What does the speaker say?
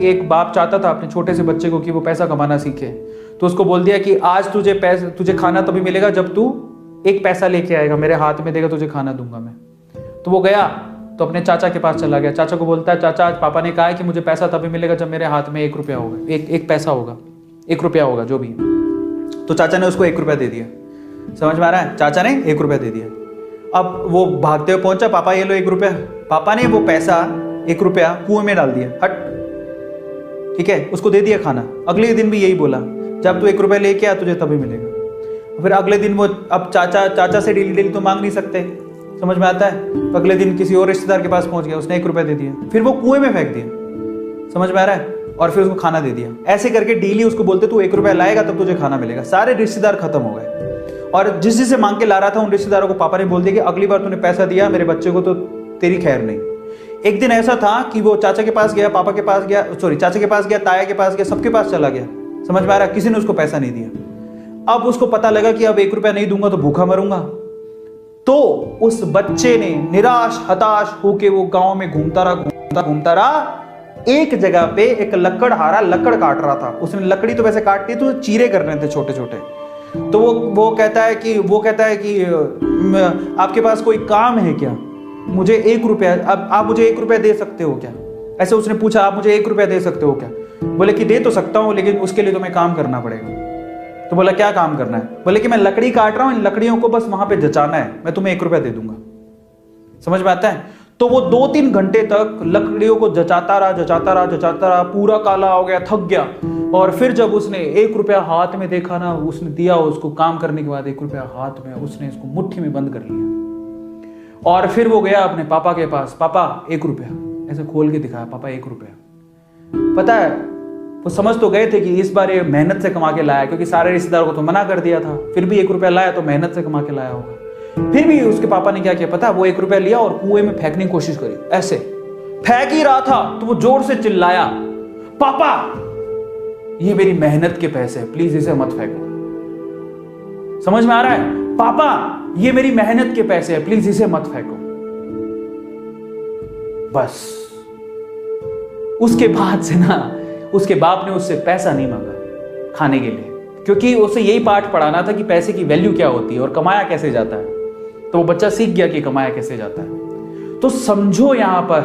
एक बाप चाहता था अपने छोटे से बच्चे को कि वो पैसा कमाना सीखे, तो उसको बोल दिया कि आज तुझे खाना तभी मिलेगा जब तू एक पैसा लेके आएगा, मेरे हाथ में देगा, तुझे खाना दूंगा मैं। तो वो गया तो अपने चाचा के पास चला गया। चाचा को बोलता है, चाचा आज पापा ने कहा है कि मुझे पैसा तभी मिलेगा जब मेरे हाथ में 1 रुपया होगा, एक पैसा होगा, 1 रुपया होगा जो भी। तो चाचा ने उसको 1 रुपया दे दिया। समझ में आ रहा है? चाचा ने 1 रुपया दे दिया। अब वो भागते हुए पहुंचा, पापा ये लो 1 रुपया। पापा ने वो पैसा 1 रुपया कुएं में डाल दिया, हट, ठीक है, उसको दे दिया खाना। अगले दिन भी यही बोला, जब तू 1 रुपया लेके आ तुझे तभी मिलेगा। फिर अगले दिन वो, अब चाचा से डेली तो मांग नहीं सकते, समझ में आता है? तो अगले दिन किसी और रिश्तेदार के पास पहुंच गया, उसने 1 रुपया दे दिया, फिर वो कुएं में फेंक दिया। समझ में आ रहा है? और फिर उसको खाना दे दिया। ऐसे करके डेली उसको बोलते तू 1 रुपया लाएगा तब तुझे खाना मिलेगा। सारे रिश्तेदार खत्म हो गए, और जिस जिससे मांग के ला रहा था उन रिश्तेदारों को पापा ने बोल दिया कि अगली बार तूने पैसा दिया मेरे बच्चे को तो तेरी खैर नहीं। एक दिन ऐसा था कि वो चाचा के पास गया, पापा के पास गया, चाचा के पास गया, ताया के पास गया, सबके पास चला गया। समझ में आ रहा है? किसी ने उसको पैसा नहीं दिया। अब उसको पता लगा कि अब 1 रुपया नहीं दूंगा तो भूखा मरूंगा। तो उस बच्चे ने निराश हताश होके वो गांव में घूमता रहा। एक जगह पे एक लकड़हारा लकड़ काट रहा था। उसने लकड़ी तो वैसे काटती तो चीरे कर रहे थे छोटे छोटे। तो वो कहता है कि आपके पास कोई काम है क्या? मुझे 1 रुपया, अब आप मुझे 1 रुपया दे सकते हो क्या? ऐसे उसने पूछा, आप मुझे 1 रुपया दे सकते हो क्या? बोले कि दे तो सकता हूं, लेकिन उसके लिए तुम्हें काम करना पड़ेगा। तो बोला क्या काम करना है? बोले कि मैं लकड़ी काट रहा हूं, इन लकड़ियों को बस वहां पे जचाना है, मैं तुम्हें 1 रुपया दे दूंगा। समझ में आता है? तो वो 2-3 घंटे तक लकड़ियों को जचाता रहा, पूरा काला हो गया, थक गया। और फिर जब उसने 1 रुपया हाथ में देखा ना, उसने दिया उसको काम करने के बाद 1 रुपया हाथ में, उसने इसको मुट्ठी में बंद कर लिया। और फिर वो गया अपने पापा के पास, पापा 1 रुपया, ऐसे खोल के दिखाया, पापा 1 रुपया। पता है, वो समझ तो गए थे कि इस बार ये मेहनत से कमा के लाया, क्योंकि सारे रिश्तेदारों को तो मना कर दिया था, फिर भी 1 रुपया लाया तो मेहनत से कमा के लाया होगा। फिर भी उसके पापा ने क्या किया पता? वो 1 रुपया लिया और कुएं में फेंकने की कोशिश करी। ऐसे फेंक ही रहा था तो वो जोर से चिल्लाया, पापा ये मेरी मेहनत के पैसे हैं, प्लीज इसे मत फेंको। समझ में आ रहा है? पापा ये मेरी मेहनत के पैसे हैं, प्लीज इसे मत फेंको। बस उसके बाद से ना उसके बाप ने उससे पैसा नहीं मांगा खाने के लिए, क्योंकि उसे यही पाठ पढ़ाना था कि पैसे की वैल्यू क्या होती है और कमाया कैसे जाता है। तो वो बच्चा सीख गया कि कमाया कैसे जाता है। तो समझो यहां पर